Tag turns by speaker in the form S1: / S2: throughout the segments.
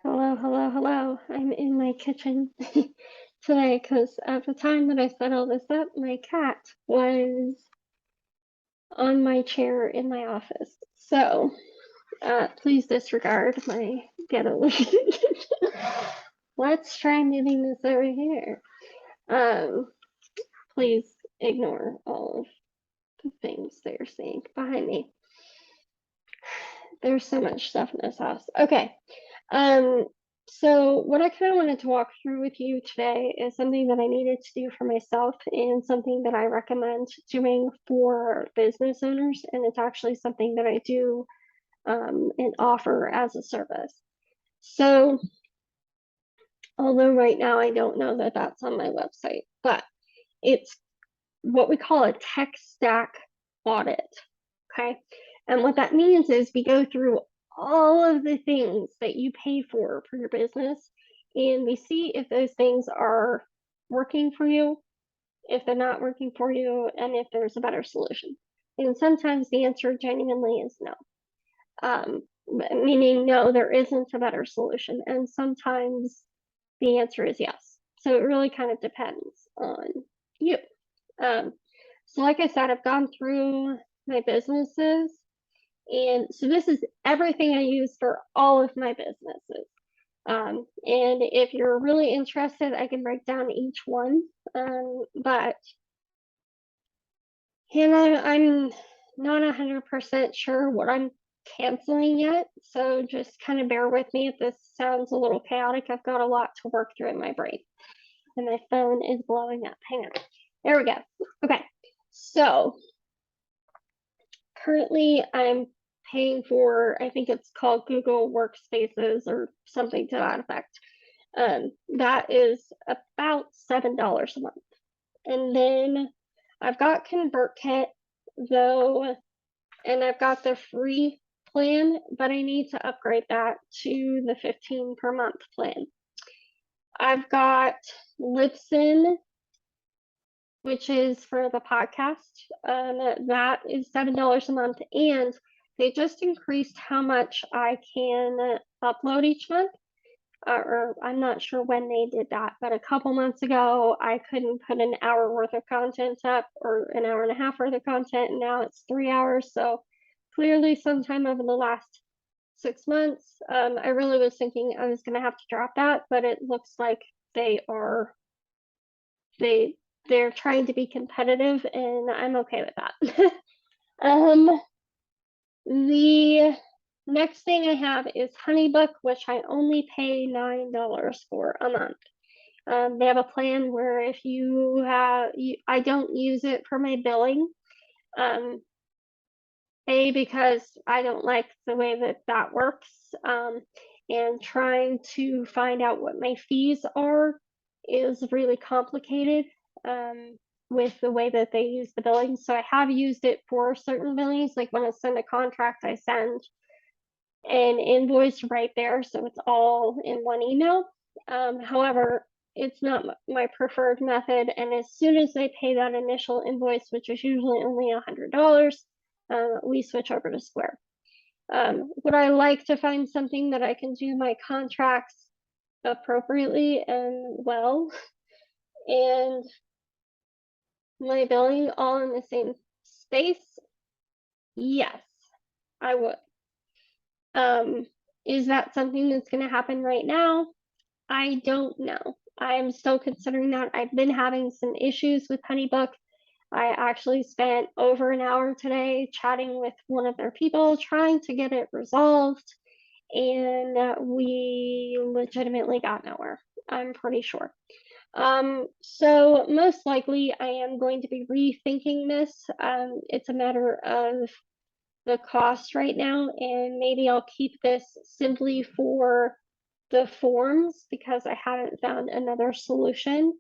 S1: Hello, hello, hello. I'm in my kitchen today because at the time that I set all this up, my cat was on my chair in my office. So please disregard my ghetto. Let's try moving this over here. Um, please ignore all of the things they're saying behind me. There's so much stuff in this house. Okay. So what I kind of wanted to walk through with you today is something that I needed to do for myself and something that I recommend doing for business owners. And it's actually something that I do and offer as a service. So although right now I don't know that that's on my website, but it's what we call a tech stack audit. Okay. And what that means is we go through all of the things that you pay for your business and we see if those things are working for you, if they're not working for you, and if there's a better solution. And sometimes the answer genuinely is no. Meaning no, there isn't a better solution. And sometimes the answer is yes. So it really kind of depends on you. So like I said, I've gone through my businesses, and so this is everything I use for all of my businesses. And if you're really interested, I can break down each one. But I'm not 100% sure what I'm canceling yet, so just kind of bear with me if this sounds a little chaotic. I've got a lot to work through in my brain, and my phone is blowing up. Hang on. There we go. Okay, so currently I'm paying for, I think it's called Google Workspaces or something to that effect. That is about $7 a month. And then I've got ConvertKit though, and I've got the free plan, but I need to upgrade that to the 15 per month plan. I've got Libsyn, which is for the podcast. That is $7 a month, and they just increased how much I can upload each month. Or I'm not sure when they did that, but a couple months ago, I couldn't put an hour worth of content up or an hour and a half worth of content, and now it's 3 hours. So clearly sometime over the last 6 months, I really was thinking I was going to have to drop that, but it looks like they're trying to be competitive, and I'm okay with that. The next thing I have is Honeybook, which I only pay $9 for a month. They have a plan where if I don't use it for my billing, because I don't like the way that works, and trying to find out what my fees are is really complicated with the way that they use the billing. So I have used it for certain billings, like when I send a contract, I send an invoice right there, so it's all in one email. However, it's not my preferred method, and as soon as they pay that initial invoice, which is usually only $100, we switch over to Square. Would I like to find something that I can do my contracts appropriately and well, and my billing all in the same space? Yes, I would. Is that something that's going to happen right now? I don't know. I am still considering that. I've been having some issues with Honeybook. I actually spent over an hour today chatting with one of their people trying to get it resolved, and we legitimately got nowhere, I'm pretty sure. So most likely I am going to be rethinking this. It's a matter of the cost right now, and maybe I'll keep this simply for the forms because I haven't found another solution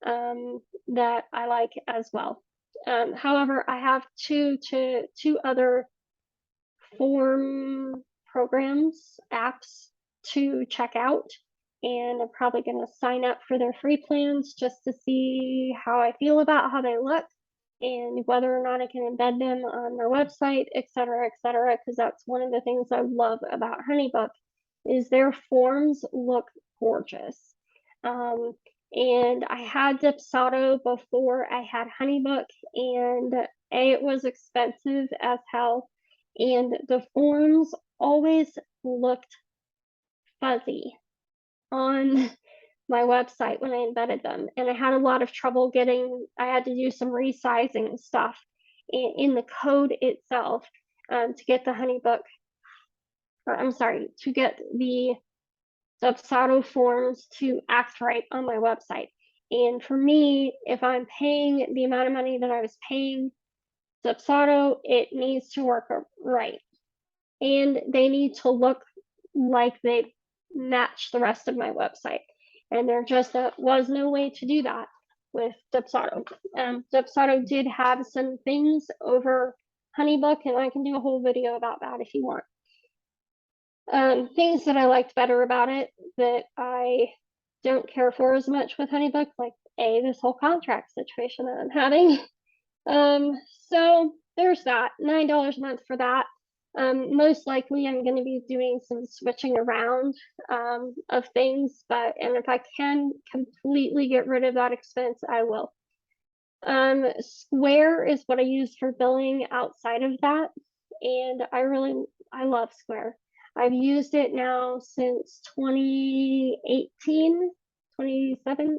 S1: that I like as well. However, I have two other form programs, apps to check out, and I'm probably going to sign up for their free plans just to see how I feel about how they look and whether or not I can embed them on their website, etc., because that's one of the things I love about Honeybook is their forms look gorgeous. And I had Dipsado before I had Honeybook, and it was expensive as hell, and the forms always looked fuzzy on my website when I embedded them, and I had a lot of trouble I had to do some resizing stuff in the code itself to get the Honeybook, to get the Dipsado forms to act right on my website. And for me, if I'm paying the amount of money that I was paying Dipsado, it needs to work right. And they need to look like they match the rest of my website. And there just was no way to do that with Dipsado. Dipsado did have some things over Honeybook, and I can do a whole video about that if you want. Things that I liked better about it that I don't care for as much with Honeybook, like this whole contract situation that I'm having. So there's that, $9 a month for that. Most likely I'm going to be doing some switching around of things, and if I can completely get rid of that expense, I will. Square is what I use for billing outside of that, and I love Square. I've used it now since 2018, 2017,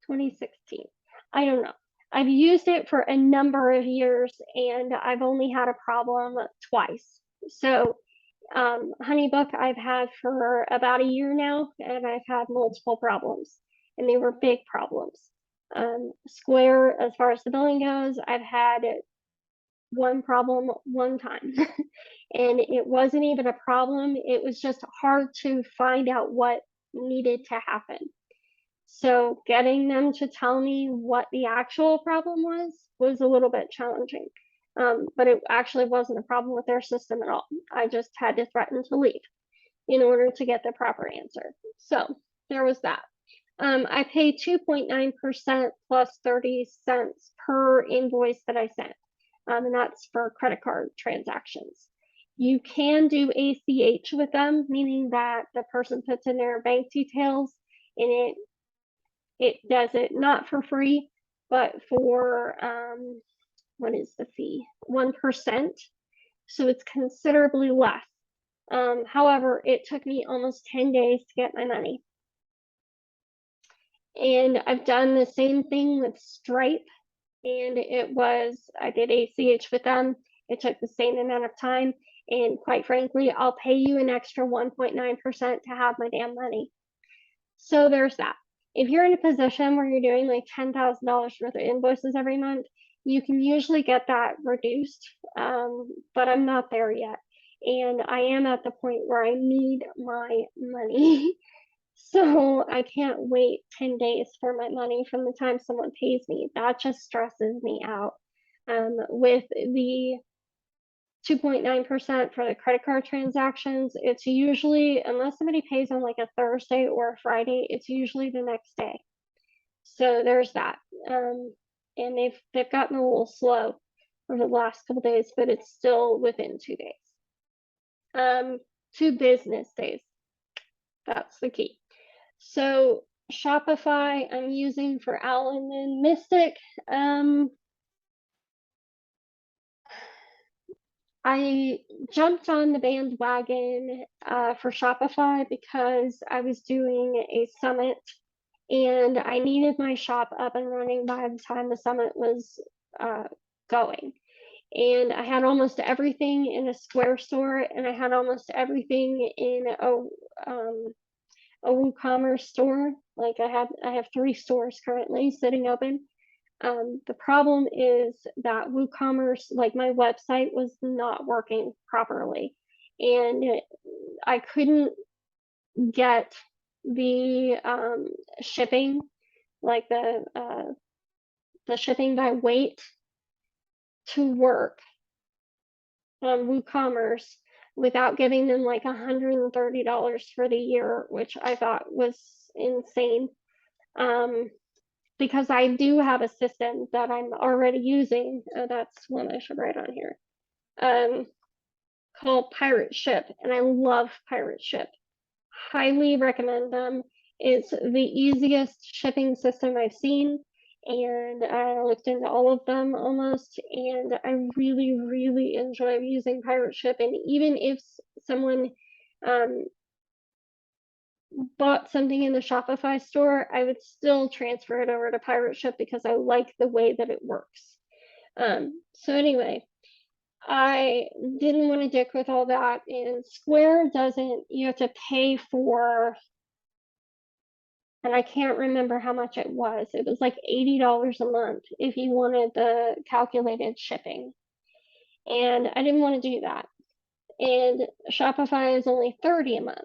S1: 2016. I don't know. I've used it for a number of years, and I've only had a problem twice. So Honeybook I've had for about a year now, and I've had multiple problems, and they were big problems. Square, as far as the billing goes, I've had one problem one time, and it wasn't even a problem. It was just hard to find out what needed to happen. So getting them to tell me what the actual problem was a little bit challenging. But it actually wasn't a problem with their system at all. I just had to threaten to leave in order to get the proper answer. So there was that. I pay 2.9% plus 30 cents per invoice that I sent. And that's for credit card transactions. You can do ACH with them, meaning that the person puts in their bank details, and it does it not for free, but for what is the fee? 1%. So it's considerably less. However, it took me almost 10 days to get my money. And I've done the same thing with Stripe, and I did ACH with them. It took the same amount of time, and quite frankly, I'll pay you an extra 1.9% to have my damn money. So there's that. If you're in a position where you're doing like $10,000 worth of invoices every month, you can usually get that reduced, but I'm not there yet. And I am at the point where I need my money. So I can't wait 10 days for my money from the time someone pays me. That just stresses me out. With the 2.9% for the credit card transactions, it's usually, unless somebody pays on like a Thursday or a Friday, it's usually the next day. So there's that. And they've gotten a little slow over the last couple days, but it's still within 2 days. 2 business days. That's the key. So Shopify I'm using for Allen and Mystic. I jumped on the bandwagon for Shopify because I was doing a summit, and I needed my shop up and running by the time the summit was going. And I had almost everything in a Square store, and I had almost everything in a WooCommerce store. Like I have 3 stores currently sitting open. The problem is that WooCommerce, like my website, was not working properly, and I couldn't get the shipping, like the shipping by weight, to work on WooCommerce without giving them like $130 for the year, which I thought was insane. Because I do have a system that I'm already using. That's one I should write on here. called Pirate Ship, and I love Pirate Ship. Highly recommend them. It's the easiest shipping system I've seen, and I looked into all of them almost, and I really, really enjoy using Pirate Ship. And even if someone bought something in the Shopify store, I would still transfer it over to Pirate Ship because I like the way that it works. So anyway, I didn't want to dick with all that, and Square doesn't, you have to pay for, and I can't remember how much it was. It was like $80 a month if you wanted the calculated shipping. And I didn't want to do that. And Shopify is only $30 a month.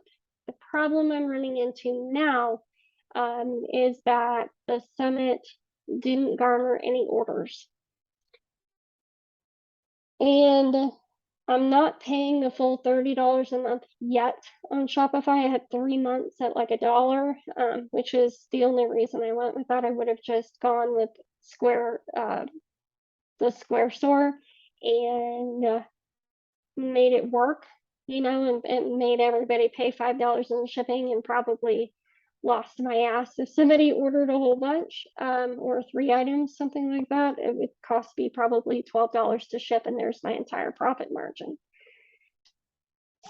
S1: The problem I'm running into now is that the summit didn't garner any orders. And I'm not paying the full $30 a month yet on Shopify. I had 3 months at like $1, which is the only reason I went with that. I would have just gone with Square, the Square store, and made it work, and made everybody pay $5 in shipping, and probably lost my ass if somebody ordered a whole bunch, or 3 items, something like that. It would cost me probably $12 to ship, and there's my entire profit margin.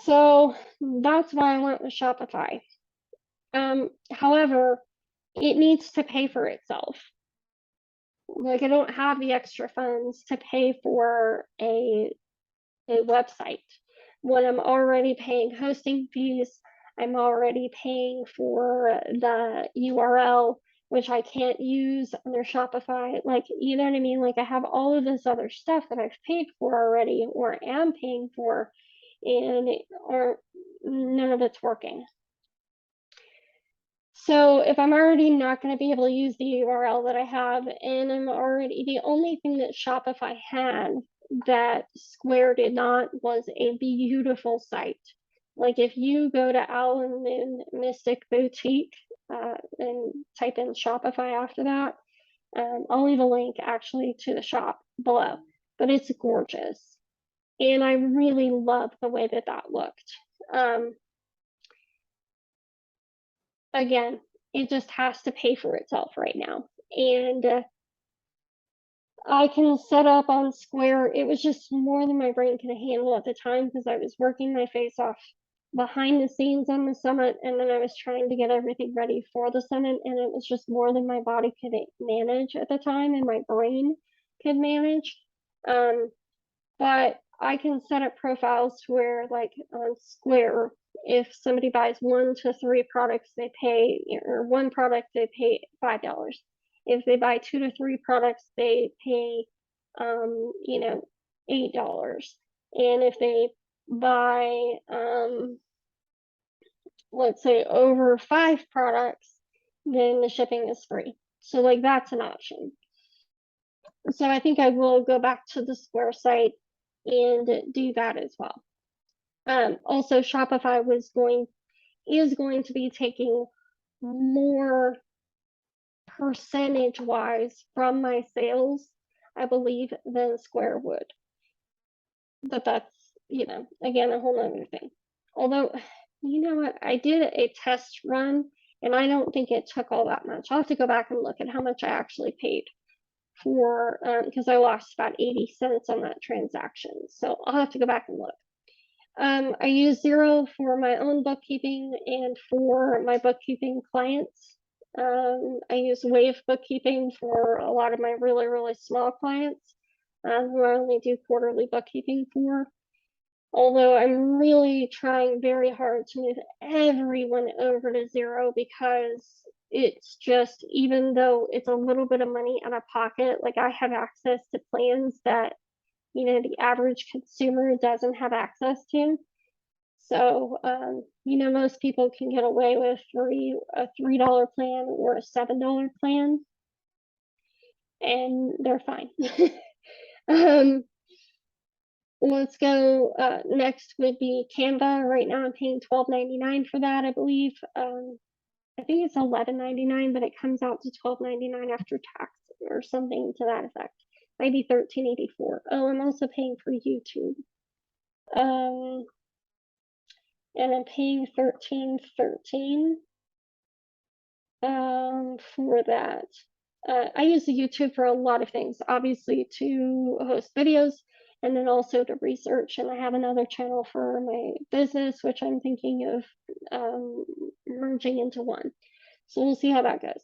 S1: So that's why I went with Shopify. However, it needs to pay for itself. Like, I don't have the extra funds to pay for a website when I'm already paying hosting fees. I'm already paying for the URL, which I can't use under Shopify. Like, you know what I mean? Like, I have all of this other stuff that I've paid for already, or am paying for, and none of it's working. So if I'm already not going to be able to use the URL that I have, and I'm already, the only thing that Shopify had that Square did not was a beautiful site. Like, if you go to Alan Moon Mystic Boutique and type in Shopify after that, I'll leave a link actually to the shop below, but it's gorgeous. And I really love the way that that looked. Again, it just has to pay for itself right now. And I can set up on Square. It was just more than my brain could handle at the time because I was working my face off behind the scenes on the summit, and then I was trying to get everything ready for the summit, and it was just more than my body could manage at the time, and my brain could manage. But I can set up profiles to where, like on Square, if somebody buys 1 to 3 products, they pay, or 1 product, they pay $5. If they buy 2 to 3 products, they pay, $8. And if they buy, let's say over 5 products, then the shipping is free. So like, that's an option. So I think I will go back to the Square site and do that as well. Also, Shopify is going to be taking more percentage wise from my sales, I believe, than Square would. But that's, again, a whole other thing. Although, you know what, I did a test run, and I don't think it took all that much. I'll have to go back and look at how much I actually paid for, because I lost about 80 cents on that transaction. So I'll have to go back and look. I use Xero for my own bookkeeping and for my bookkeeping clients. I use Wave Bookkeeping for a lot of my really, really small clients who I only do quarterly bookkeeping for. Although I'm really trying very hard to move everyone over to Xero, because it's just, even though it's a little bit of money out of pocket, like, I have access to plans that, the average consumer doesn't have access to. So, most people can get away with a $3 plan or a $7 plan, and they're fine. Let's go, next would be Canva. Right now I'm paying $12.99 for that, I believe. I think it's $11.99, but it comes out to $12.99 after tax or something to that effect. Maybe $13.84. Oh, I'm also paying for YouTube. And I'm paying $13.13 for that. I use the YouTube for a lot of things, obviously to host videos and then also to research. And I have another channel for my business, which I'm thinking of merging into one. So we'll see how that goes.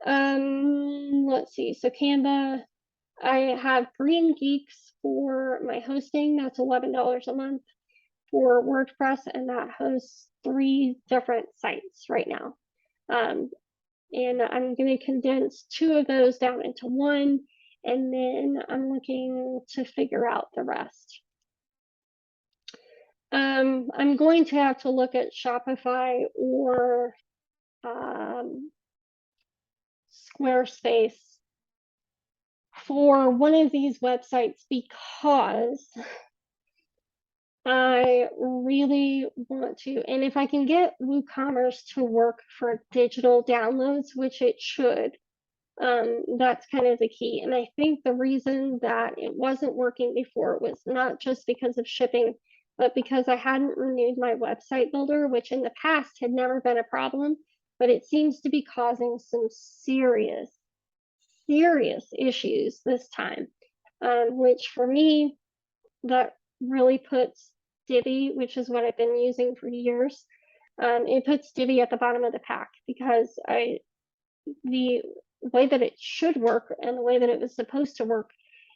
S1: Let's see. So Canva, I have Green Geeks for my hosting. That's $11 a month for WordPress, and that hosts 3 different sites right now. And I'm going to condense 2 of those down into one, and then I'm looking to figure out the rest. I'm going to have to look at Shopify or Squarespace for one of these websites because I really want to, and if I can get WooCommerce to work for digital downloads, which it should, that's kind of the key. And I think the reason that it wasn't working before was not just because of shipping, but because I hadn't renewed my website builder, which in the past had never been a problem, but it seems to be causing some serious issues this time, which for me, that really puts Divi, which is what I've been using for years, it puts Divi at the bottom of the pack because the way that it should work and the way that it was supposed to work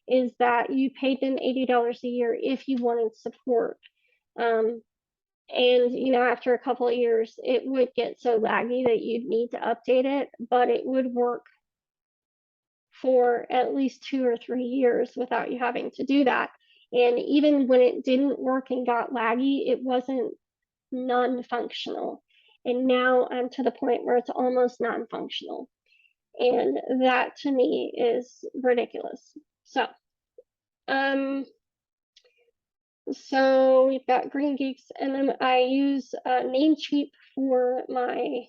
S1: is that you paid them $80 a year if you wanted support. And you know, after a couple of years, it would get so laggy that you'd need to update it, but it would work for at least 2 or 3 years without you having to do that. And even when it didn't work and got laggy, it wasn't non-functional. And now I'm to the point where it's almost non-functional. And that to me is ridiculous. So we've got Green Geeks, and then I use Namecheap for my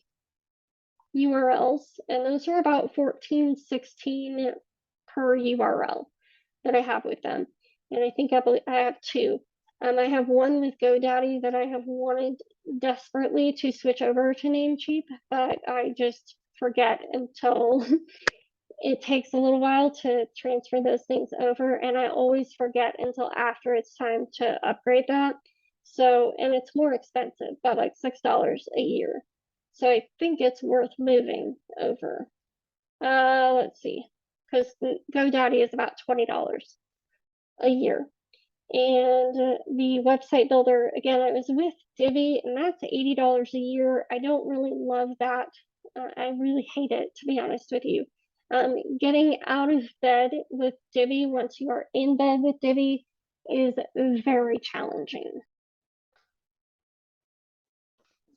S1: URLs, and those are about $14.16 per URL that I have with them. And I think I have 2. I have one with GoDaddy that I have wanted desperately to switch over to Namecheap, but I just forget until it takes a little while to transfer those things over, and I always forget until after it's time to upgrade that. So, and it's more expensive, by like $6 a year. So I think it's worth moving over. Let's see, because GoDaddy is about $20 a year. And the website builder, again, I was with Divi, and that's $80 a year. I don't really love that. I really hate it, to be honest with you. Getting out of bed with Divi once you are in bed with Divi is very challenging.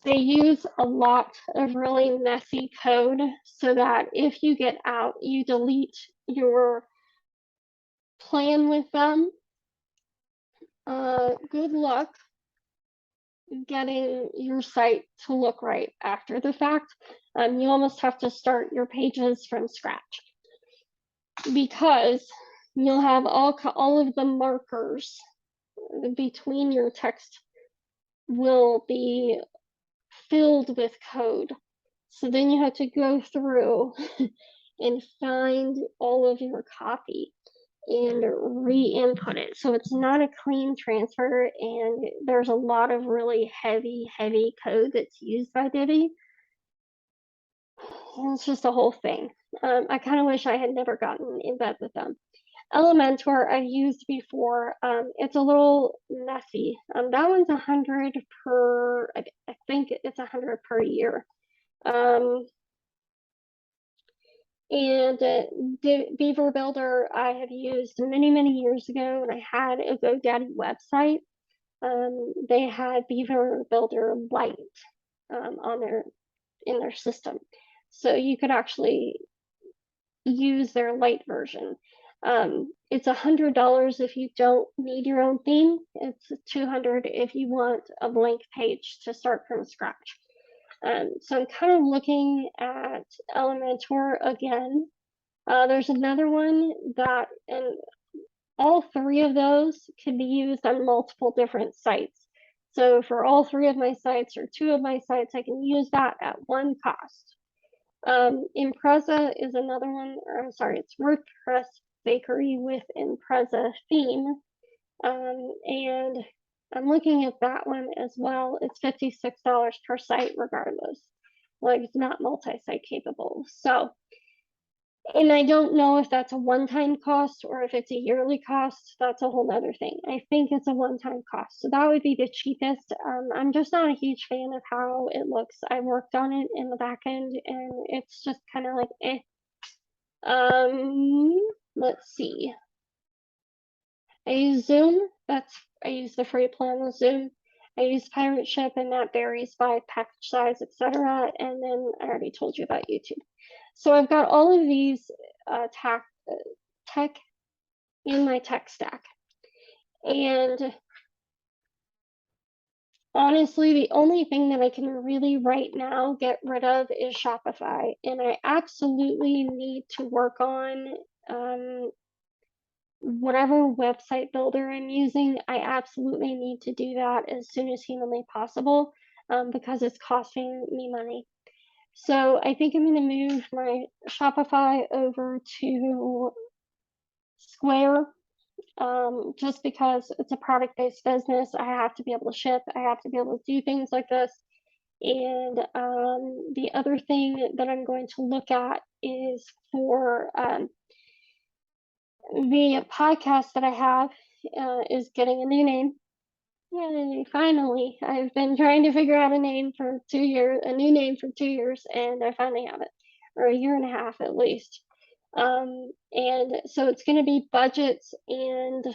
S1: They use a lot of really messy code so that if you get out, you delete your plan with them. Good luck getting your site to look right after the fact. You almost have to start your pages from scratch because you'll have all of the markers between your text will be filled with code. So then you have to go through and find all of your copy and re-input it. So it's not a clean transfer, and there's a lot of really heavy code that's used by Divi. And it's just a whole thing. I kind of wish I had never gotten in bed with them. Elementor I've used before. It's a little messy. That one's 100 per, I think it's 100 per year. And Beaver Builder I have used many years ago, and I had a GoDaddy website. They had Beaver Builder Lite in their system, so you could actually use their Lite version. It's $100 if you don't need your own theme. It's $200 if you want a blank page to start from scratch. So I'm kind of looking at Elementor again. There's another one that, and all three of those can be used on multiple different sites. So for all three of my sites or two of my sites, I can use that at one cost. Impreza is another one, or I'm sorry, it's WordPress Bakery with Impreza Theme. And I'm looking at that one as well. It's $56 per site regardless. Like, it's not multi-site capable. So, and I don't know if that's a one-time cost or if it's a yearly cost. That's a whole other thing. I think it's a one-time cost. So that would be the cheapest. I'm just not a huge fan of how it looks. I worked on it in the back end and it's just kind of like, eh. Let's see. I use Zoom. I use the free plan with Zoom. I use Pirate Ship, and that varies by package size, etc. And then I already told you about YouTube. So I've got all of these tech in my tech stack. And honestly, the only thing that I can really right now get rid of is Shopify. And I absolutely need to work on whatever website builder I'm using. I absolutely need to do that as soon as humanly possible because it's costing me money. So I think I'm going to move my Shopify over to Square just because it's a product-based business. I have to be able to ship. I have to be able to do things like this. And the other thing that I'm going to look at is for the podcast that I have is getting a new name. Yay, finally. I've been trying to figure out a name for 2 years, a new name for 2 years, and I finally have it, or a year and a half at least. And so it's going to be budgets and,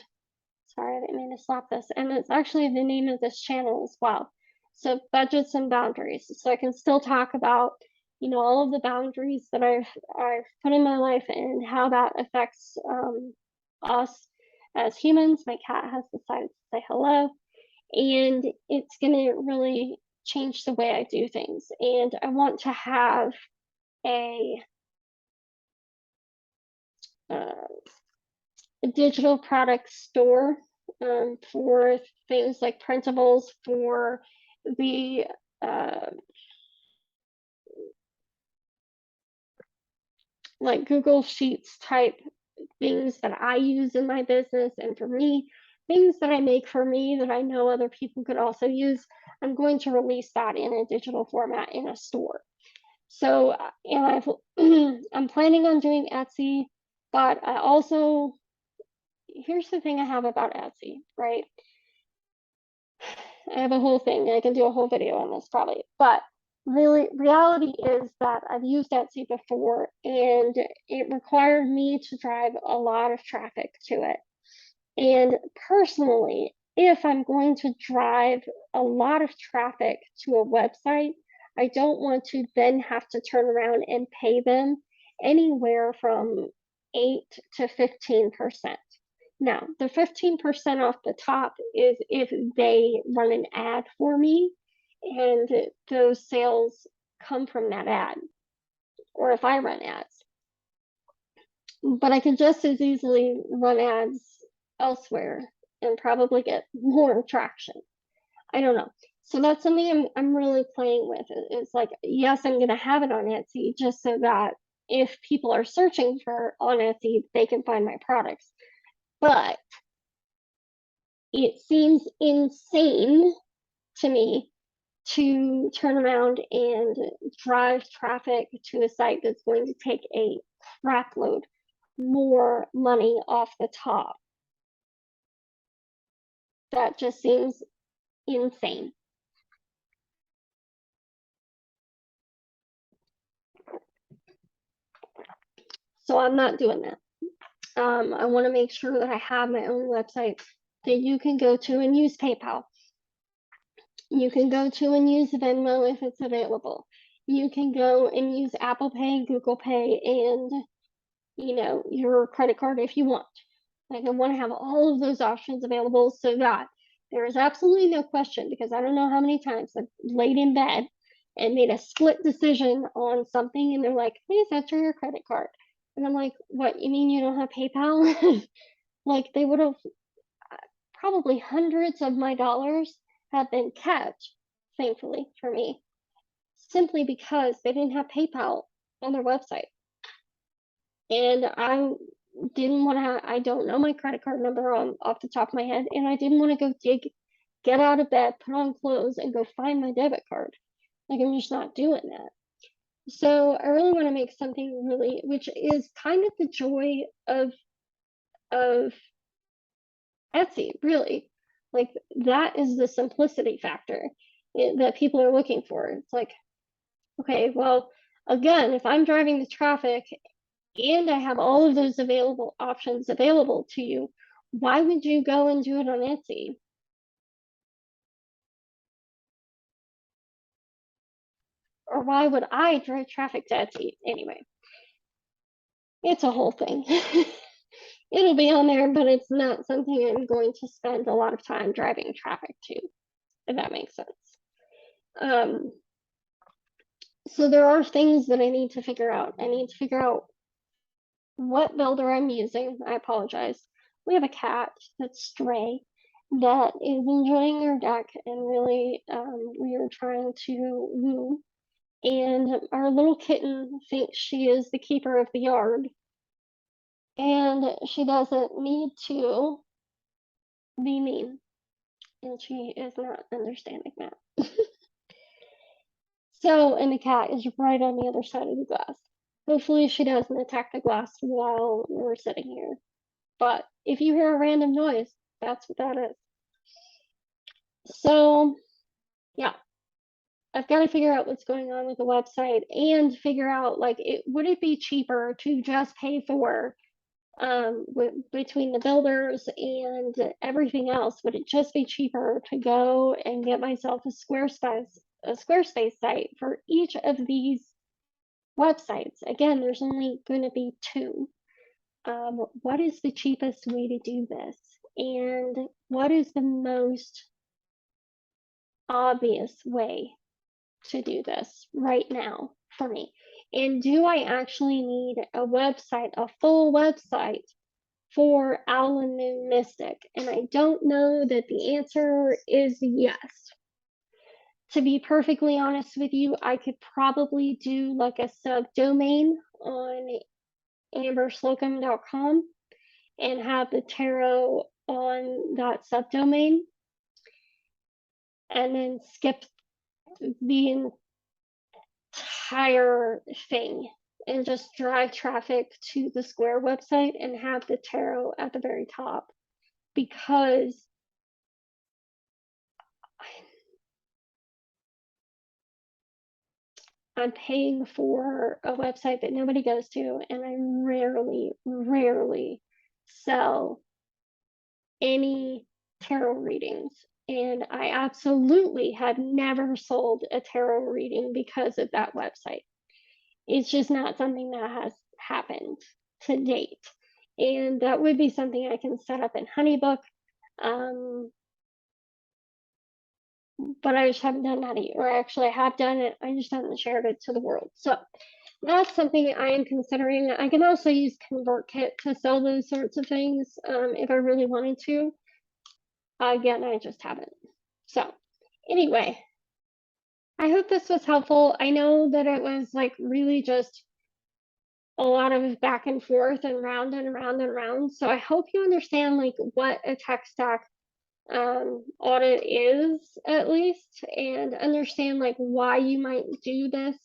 S1: sorry, I didn't mean to slap this, and it's actually the name of this channel as well. So budgets and boundaries. So I can still talk about, you know, all of the boundaries that I've put in my life and how that affects us as humans. My cat has decided to say hello. And it's going to really change the way I do things. And I want to have a digital product store for things like printables, for the like Google Sheets type things that I use in my business, and for me, things that I make for me that I know other people could also use. I'm going to release that in a digital format in a store. So, and I'm planning on doing Etsy, but I also, here's the thing I have about Etsy, right? I have a whole thing. I can do a whole video on this probably, but really, reality is that I've used Etsy before, and it required me to drive a lot of traffic to it. And personally, if I'm going to drive a lot of traffic to a website, I don't want to then have to turn around and pay them anywhere from 8 to 15%. Now, the 15% off the top is if they run an ad for me and those sales come from that ad, or if I run ads. But I can just as easily run ads elsewhere and probably get more traction. I don't know. So that's something I'm really playing with. It's like, yes, I'm going to have it on Etsy just so that if people are searching for on Etsy, they can find my products. But it seems insane to me to turn around and drive traffic to a site that's going to take a crap load more money off the top. That just seems insane. So I'm not doing that. I want to make sure that I have my own website that you can go to and use PayPal. You can go to and use Venmo if it's available. You can go and use Apple Pay, Google Pay, and, you know, your credit card if you want. Like, I want to have all of those options available so that there is absolutely no question, because I don't know how many times I've laid in bed and made a split decision on something, and they're like, please enter your credit card. And I'm like, what, you mean you don't have PayPal? Like they would have probably hundreds of my dollars have been kept, thankfully for me, simply because they didn't have PayPal on their website. And I didn't want to, I don't know my credit card number off the top of my head, and I didn't want to go get out of bed, put on clothes, and go find my debit card. Like, I'm just not doing that. So I really want to make something really, which is kind of the joy of Etsy, really. Like, that is the simplicity factor that people are looking for. It's like, okay, well, again, if I'm driving the traffic and I have all of those options available to you, why would you go and do it on Etsy? Or why would I drive traffic to Etsy anyway? It's a whole thing. It'll be on there, but it's not something I'm going to spend a lot of time driving traffic to, if that makes sense. So there are things that I need to figure out. I need to figure out what builder I'm using. I apologize. We have a cat that's stray that is enjoying our deck, and really we are trying to woo. And our little kitten thinks she is the keeper of the yard, and she doesn't need to be mean, and she is not understanding that. So, and the cat is right on the other side of the glass. Hopefully she doesn't attack the glass while we're sitting here. But if you hear a random noise, that's what that is. So, yeah, I've got to figure out what's going on with the website and figure out, like, would it be cheaper to just pay for between the builders and everything else? Would it just be cheaper to go and get myself a Squarespace site for each of these websites? Again, there's only going to be 2. What is the cheapest way to do this? And what is the most obvious way to do this right now for me? And do I actually need a website, a full website for Owl and Moon Mystic? And I don't know that the answer is yes. To be perfectly honest with you, I could probably do like a subdomain on amberslocum.com and have the tarot on that subdomain, and then skip the entire thing and just drive traffic to the Square website and have the tarot at the very top, because I'm paying for a website that nobody goes to, and I rarely sell any tarot readings. And I absolutely have never sold a tarot reading because of that website. It's just not something that has happened to date. And that would be something I can set up in Honeybook. But I just haven't done that yet. Or actually, I have done it, I just haven't shared it to the world. So that's something I am considering. I can also use ConvertKit to sell those sorts of things if I really wanted to. Again, I just haven't. So anyway, I hope this was helpful. I know that it was like really just a lot of back and forth and round and round and round. So I hope you understand like what a tech stack audit is, at least, and understand like why you might do this.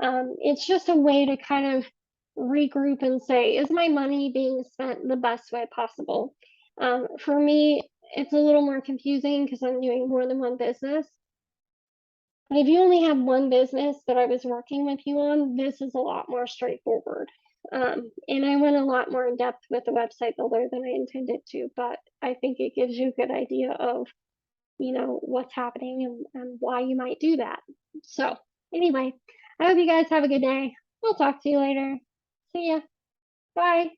S1: It's just a way to kind of regroup and say, is my money being spent the best way possible? For me, it's a little more confusing because I'm doing more than one business. But if you only have one business that I was working with you on, this is a lot more straightforward. And I went a lot more in depth with the website builder than I intended to, but I think it gives you a good idea of, you know, what's happening and why you might do that. So anyway, I hope you guys have a good day. We'll talk to you later. See ya. Bye.